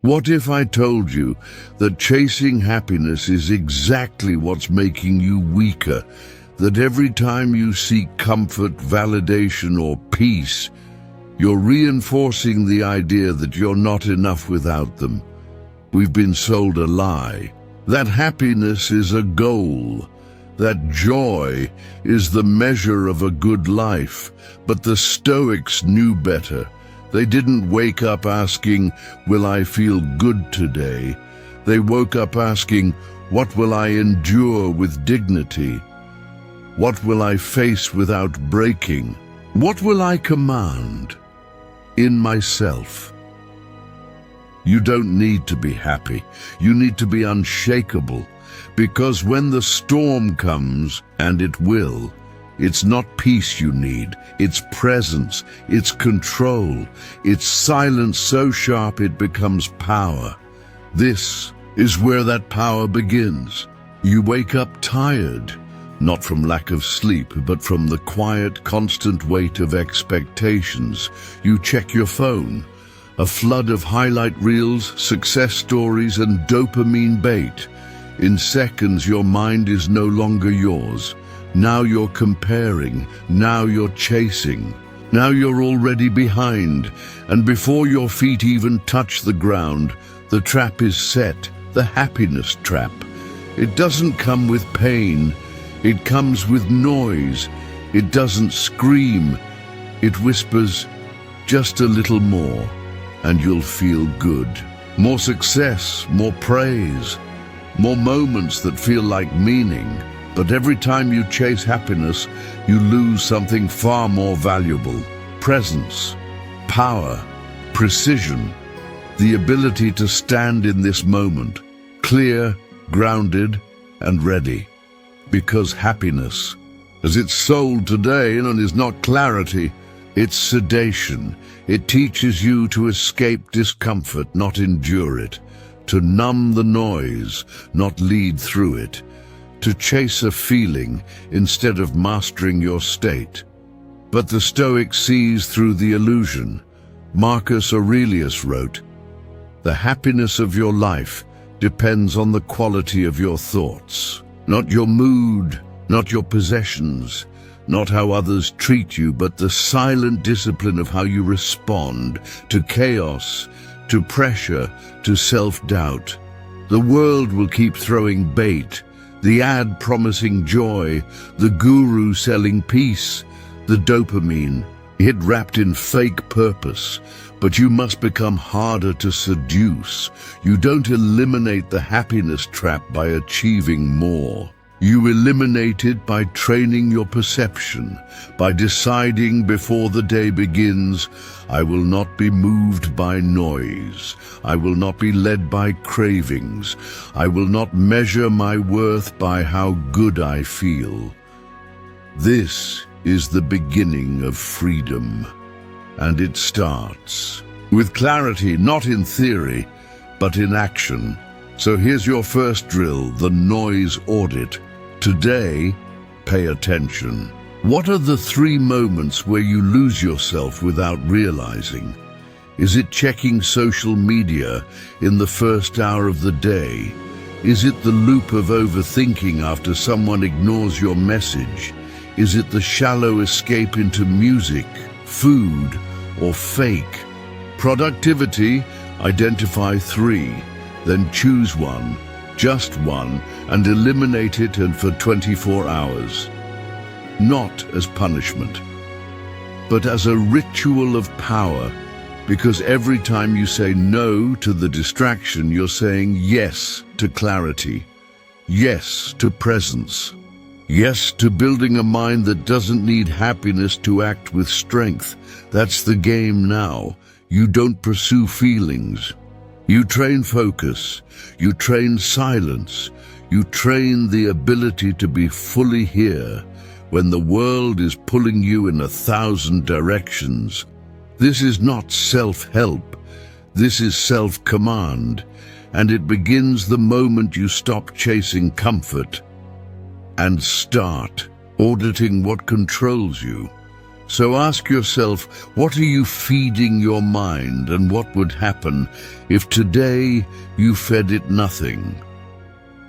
What if I told you that chasing happiness is exactly what's making you weaker? That every time you seek comfort, validation, or peace, you're reinforcing the idea that you're not enough without them. We've been sold a lie. That happiness is a goal. That joy is the measure of a good life. But the Stoics knew better. They didn't wake up asking, "Will I feel good today?" They woke up asking, "What will I endure with dignity? What will I face without breaking? What will I command in myself?" You don't need to be happy. You need to be unshakable. Because when the storm comes, and it will, it's not peace you need. It's presence. It's control. It's silence so sharp it becomes power. This is where that power begins. You wake up tired. Not from lack of sleep, but from the quiet, constant weight of expectations. You check your phone. A flood of highlight reels, success stories, and dopamine bait. In seconds, your mind is no longer yours. Now you're comparing. Now you're chasing. Now you're already behind. And before your feet even touch the ground, the trap is set. The happiness trap. It doesn't come with pain. It comes with noise. It doesn't scream. It whispers, "Just a little more, and you'll feel good." More success, more praise, more moments that feel like meaning. But every time you chase happiness, you lose something far more valuable. Presence, power, precision, the ability to stand in this moment, clear, grounded, and ready. Because happiness, as it's sold today, and is not clarity, it's sedation. It teaches you to escape discomfort, not endure it. To numb the noise, not lead through it. To chase a feeling instead of mastering your state. But the Stoic sees through the illusion. Marcus Aurelius wrote, "The happiness of your life depends on the quality of your thoughts. Not your mood, not your possessions, not how others treat you, but the silent discipline of how you respond to chaos, to pressure, to self-doubt. The world will keep throwing bait, the ad promising joy, the guru selling peace, the dopamine, it wrapped in fake purpose. But you must become harder to seduce. You don't eliminate the happiness trap by achieving more. You eliminate it by training your perception, by deciding before the day begins, I will not be moved by noise. I will not be led by cravings. I will not measure my worth by how good I feel. This is the beginning of freedom. And it starts with clarity, not in theory, but in action. So here's your first drill, the noise audit. Today, pay attention. What are the 3 moments where you lose yourself without realizing? Is it checking social media in the first hour of the day? Is it the loop of overthinking after someone ignores your message? Is it the shallow escape into music, food, or fake? Productivity, identify 3, then choose one, just one, and eliminate it and for 24 hours. Not as punishment, but as a ritual of power, because every time you say no to the distraction, you're saying yes to clarity, yes to presence, yes to building a mind that doesn't need happiness to act with strength. That's the game now. You don't pursue feelings. You train focus. You train silence. You train the ability to be fully here when the world is pulling you in 1,000 directions. This is not self-help. This is self-command. And it begins the moment you stop chasing comfort and start auditing what controls you. So ask yourself, what are you feeding your mind, and what would happen if today you fed it nothing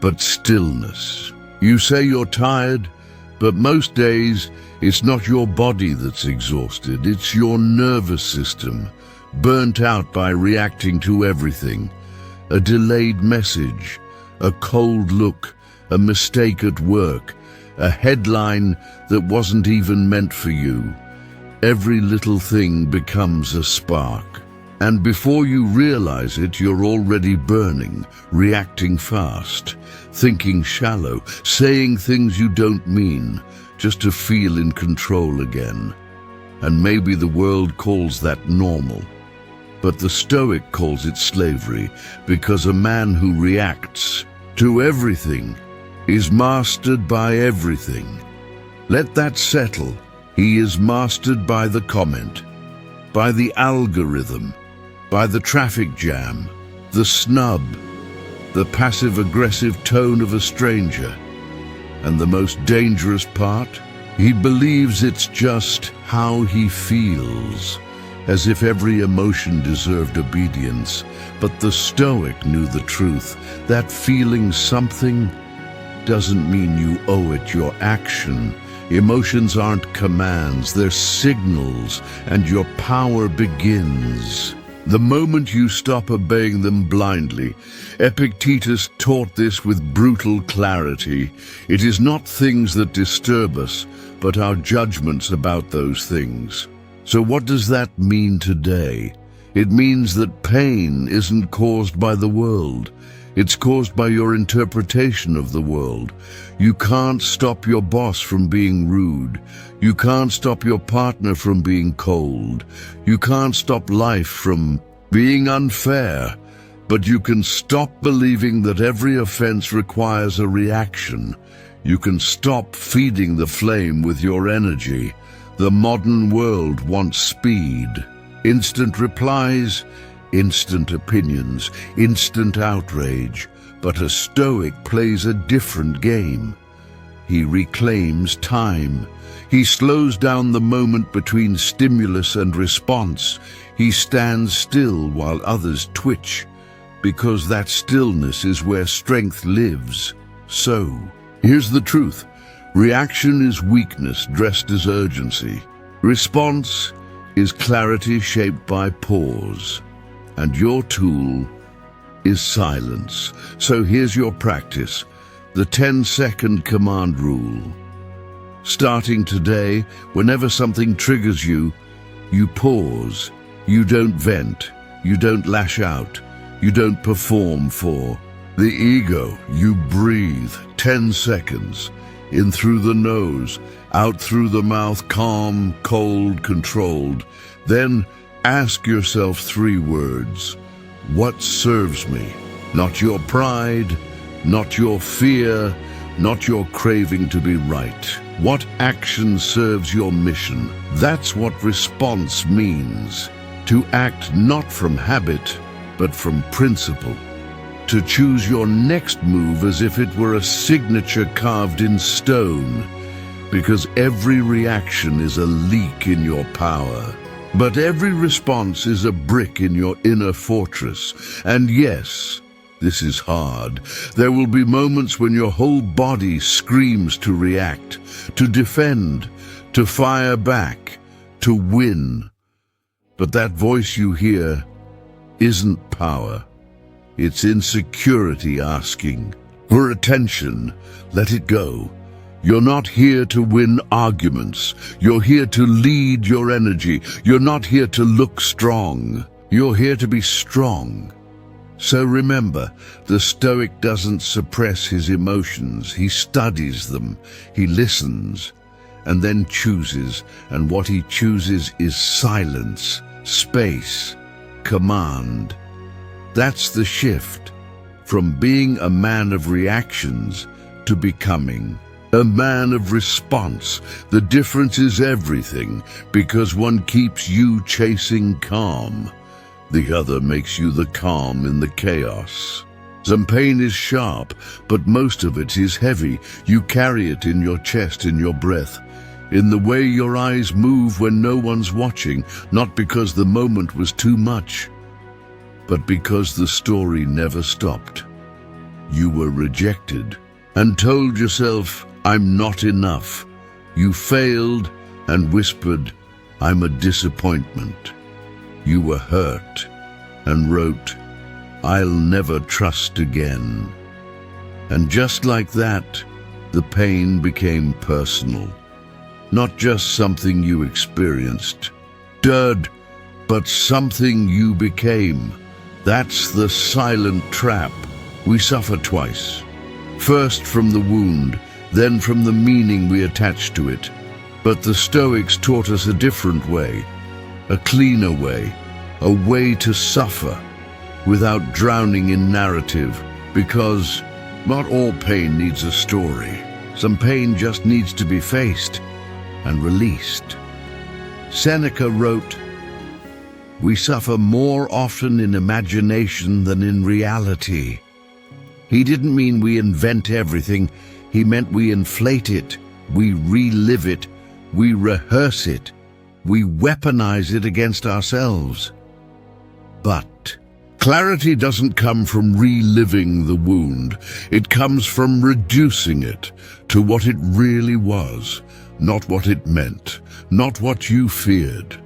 but stillness? You say you're tired, but most days it's not your body that's exhausted, it's your nervous system, burnt out by reacting to everything. A delayed message, a cold look, a mistake at work, a headline that wasn't even meant for you. Every little thing becomes a spark. And before you realize it, you're already burning, reacting fast, thinking shallow, saying things you don't mean, just to feel in control again. And maybe the world calls that normal. But the Stoic calls it slavery, because a man who reacts to everything is mastered by everything. Let that settle. He is mastered by the comment, by the algorithm, by the traffic jam, the snub, the passive-aggressive tone of a stranger. And the most dangerous part? He believes it's just how he feels, as if every emotion deserved obedience. But the Stoic knew the truth, that feeling something doesn't mean you owe it your action. Emotions aren't commands, they're signals, and your power begins the moment you stop obeying them blindly. Epictetus taught this with brutal clarity. It is not things that disturb us, but our judgments about those things. So what does that mean today? It means that pain isn't caused by the world. It's caused by your interpretation of the world. You can't stop your boss from being rude. You can't stop your partner from being cold. You can't stop life from being unfair. But you can stop believing that every offense requires a reaction. You can stop feeding the flame with your energy. The modern world wants speed, instant replies, instant opinions, instant outrage. But a Stoic plays a different game. He reclaims time. He slows down the moment between stimulus and response. He stands still while others twitch, because that stillness is where strength lives. So, here's the truth. Reaction is weakness dressed as urgency. Response is clarity shaped by pause. And your tool is silence. So here's your practice, the 10-second command rule. Starting today, whenever something triggers you, you pause. You don't vent. You don't lash out. You don't perform for the ego. You breathe 10 seconds. In through the nose, out through the mouth, calm, cold, controlled. Then ask yourself 3 words. What serves me? Not your pride, not your fear, not your craving to be right. What action serves your mission? That's what response means. To act not from habit, but from principle. To choose your next move as if it were a signature carved in stone, because every reaction is a leak in your power. But every response is a brick in your inner fortress. And yes, this is hard. There will be moments when your whole body screams to react, to defend, to fire back, to win. But that voice you hear isn't power. It's insecurity asking for attention. Let it go. You're not here to win arguments. You're here to lead your energy. You're not here to look strong. You're here to be strong. So remember, the Stoic doesn't suppress his emotions. He studies them. He listens and then chooses. And what he chooses is silence, space, command. That's the shift from being a man of reactions to becoming a man of response. The difference is everything, because one keeps you chasing calm. The other makes you the calm in the chaos. Some pain is sharp, but most of it is heavy. You carry it in your chest, in your breath. in the way your eyes move when no one's watching, not because the moment was too much, but because the story never stopped. You were rejected and told yourself, "I'm not enough." You failed and whispered, "I'm a disappointment." You were hurt and wrote, "I'll never trust again." And just like that, the pain became personal. Not just something you experienced, but something you became. That's the silent trap. We suffer twice. First from the wound, then from the meaning we attach to it. But the Stoics taught us a different way, a cleaner way, a way to suffer without drowning in narrative, because not all pain needs a story. Some pain just needs to be faced and released. Seneca wrote, "We suffer more often in imagination than in reality." He didn't mean we invent everything. He meant we inflate it, we relive it, we rehearse it, we weaponize it against ourselves. But clarity doesn't come from reliving the wound. It comes from reducing it to what it really was, not what it meant, not what you feared,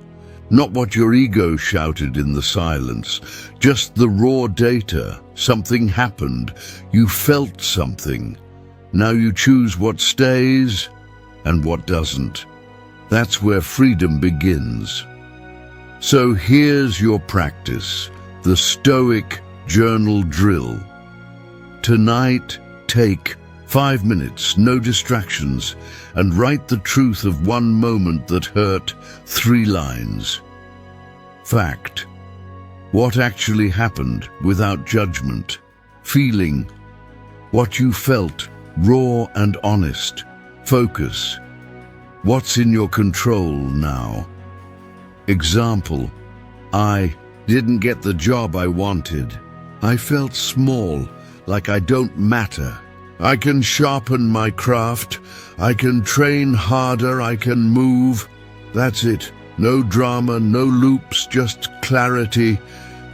not what your ego shouted in the silence, just the raw data. Something happened. You felt something. Now you choose what stays and what doesn't. That's where freedom begins. So here's your practice, the Stoic journal drill. Tonight, take 5 minutes, no distractions, and write the truth of one moment that hurt, 3 lines. Fact: what actually happened without judgment. Feeling: what you felt, raw and honest. Focus: what's in your control now. Example: I didn't get the job I wanted. I felt small, like I don't matter. I can sharpen my craft. I can train harder. I can move. That's it. No drama, no loops, just clarity.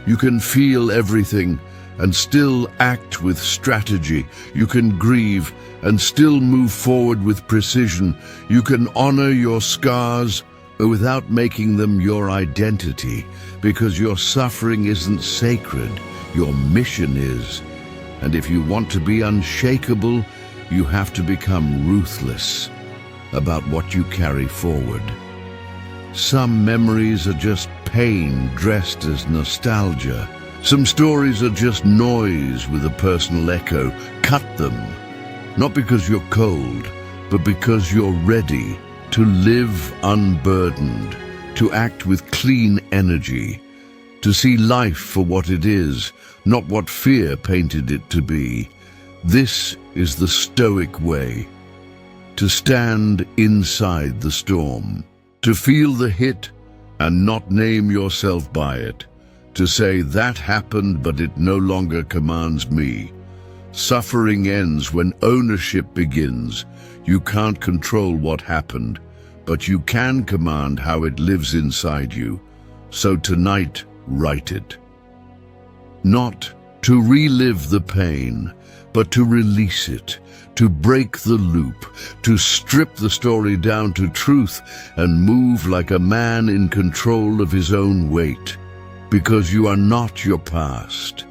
You can feel everything and still act with strategy. You can grieve and still move forward with precision. You can honor your scars without making them your identity, because your suffering isn't sacred, your mission is. And if you want to be unshakable, you have to become ruthless about what you carry forward. Some memories are just pain dressed as nostalgia. Some stories are just noise with a personal echo. Cut them, not because you're cold, but because you're ready to live unburdened, to act with clean energy, to see life for what it is, not what fear painted it to be. This is the Stoic way: to stand inside the storm, to feel the hit and not name yourself by it, to say that happened but it no longer commands me. Suffering ends when ownership begins. You can't control what happened, but you can command how it lives inside you. So tonight, write it. Not to relive the pain, but to release it, to break the loop, to strip the story down to truth and move like a man in control of his own weight. Because you are not your past.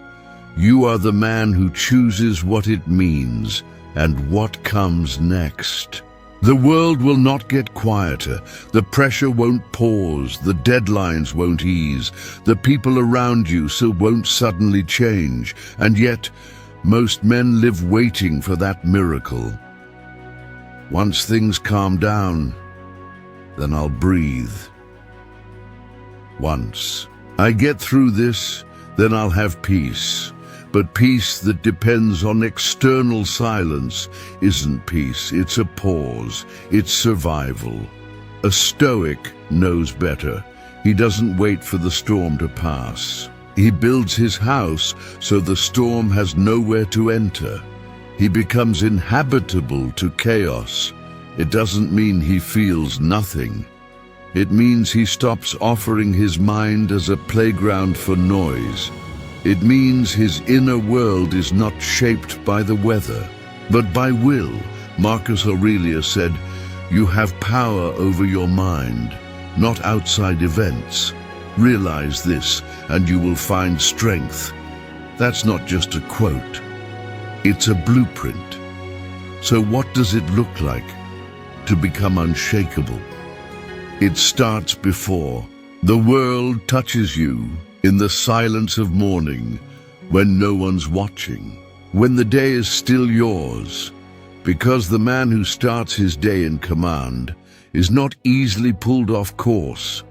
You are the man who chooses what it means and what comes next. The world will not get quieter. The pressure won't pause. The deadlines won't ease. The people around you won't suddenly change. And yet, most men live waiting for that miracle. Once things calm down, then I'll breathe. Once I get through this, then I'll have peace. But peace that depends on external silence isn't peace. It's a pause. It's survival. A Stoic knows better. He doesn't wait for the storm to pass. He builds his house so the storm has nowhere to enter. He becomes inhabitable to chaos It doesn't mean he feels nothing. It means he stops offering his mind as a playground for noise. It means his inner world is not shaped by the weather, but by will. Marcus Aurelius said, "You have power over your mind, not outside events. Realize this, and you will find strength." That's not just a quote. It's a blueprint. So what does it look like to become unshakable? It starts before the world touches you, in the silence of morning, when no one's watching, when the day is still yours, because the man who starts his day in command is not easily pulled off course.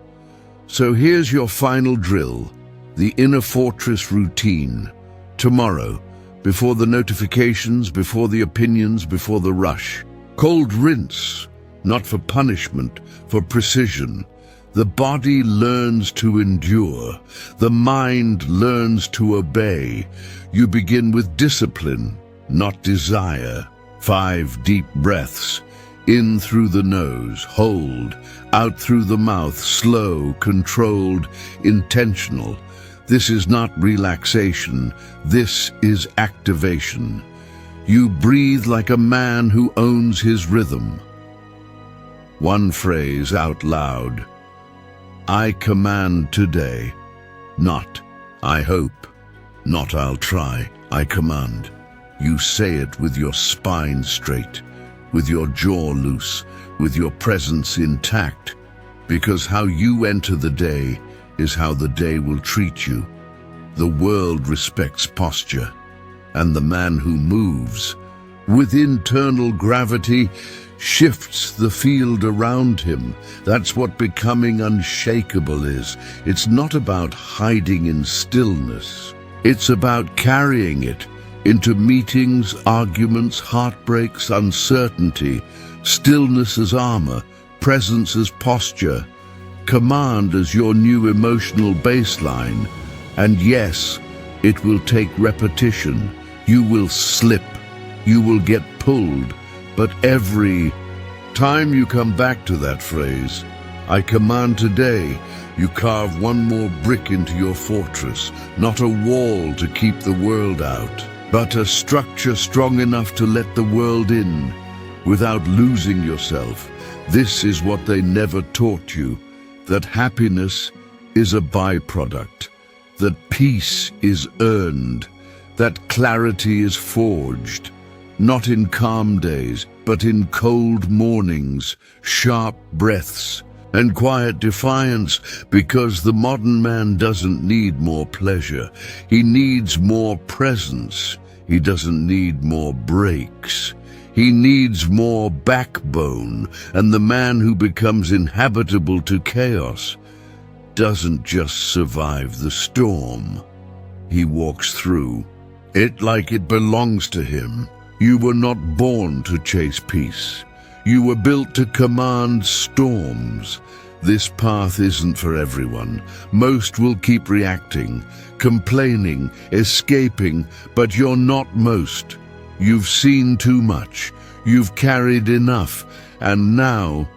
So here's your final drill, the inner fortress routine. Tomorrow, before the notifications, before the opinions, before the rush. Cold rinse, not for punishment, for precision. The body learns to endure. The mind learns to obey. You begin with discipline, not desire. 5 deep breaths. In through the nose, hold. Out through the mouth, slow, controlled, intentional. This is not relaxation. This is activation. You breathe like a man who owns his rhythm. One phrase out loud. I command today. Not I hope. Not I'll try. I command. You say it with your spine straight, with your jaw loose, with your presence intact, because how you enter the day is how the day will treat you. The world respects posture, and the man who moves with internal gravity shifts the field around him. That's what becoming unshakable is. It's not about hiding in stillness. It's about carrying it into meetings, arguments, heartbreaks, uncertainty, stillness as armor, presence as posture, command as your new emotional baseline. And yes, it will take repetition. You will slip. You will get pulled. But every time you come back to that phrase, I command today, you carve one more brick into your fortress, not a wall to keep the world out, but a structure strong enough to let the world in without losing yourself. This is what they never taught you, that happiness is a byproduct, that peace is earned, that clarity is forged. Not in calm days, but in cold mornings, sharp breaths, and quiet defiance, because the modern man doesn't need more pleasure. He needs more presence. He doesn't need more breaks. He needs more backbone, and the man who becomes inhabitable to chaos doesn't just survive the storm. He walks through it like it belongs to him. You were not born to chase peace. You were built to command storms. This path isn't for everyone. Most will keep reacting, complaining, escaping, but you're not most. You've seen too much. You've carried enough. And now,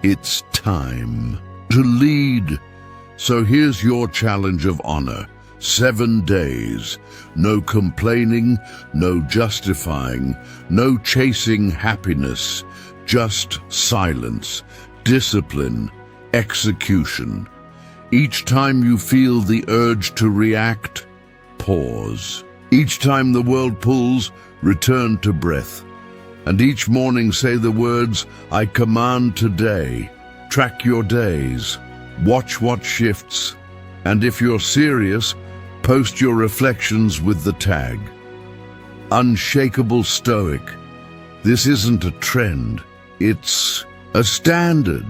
it's time to lead. So here's your challenge of honor. 7 days. No complaining, no justifying, no chasing happiness, just silence, discipline, execution. Each time you feel the urge to react, pause. Each time the world pulls, return to breath. And each morning say the words, I command today. Track your days. Watch what shifts. And if you're serious, post your reflections with the tag Unshakable Stoic. This isn't a trend, it's a standard,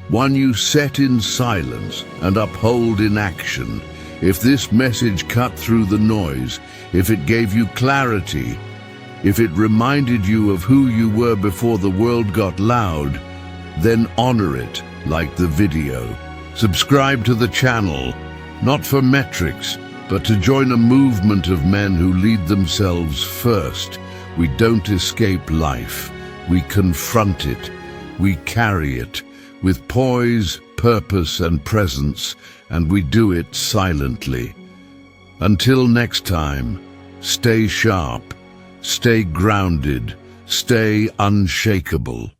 one you set in silence and uphold in action. If this message cut through the noise, if it gave you clarity, if it reminded you of who you were before the world got loud, then honor it like the video. Subscribe to the channel, not for metrics, but to join a movement of men who lead themselves first. We don't escape life. We confront it. We carry it with poise, purpose, and presence, and we do it silently. Until next time, stay sharp, stay grounded, stay unshakable.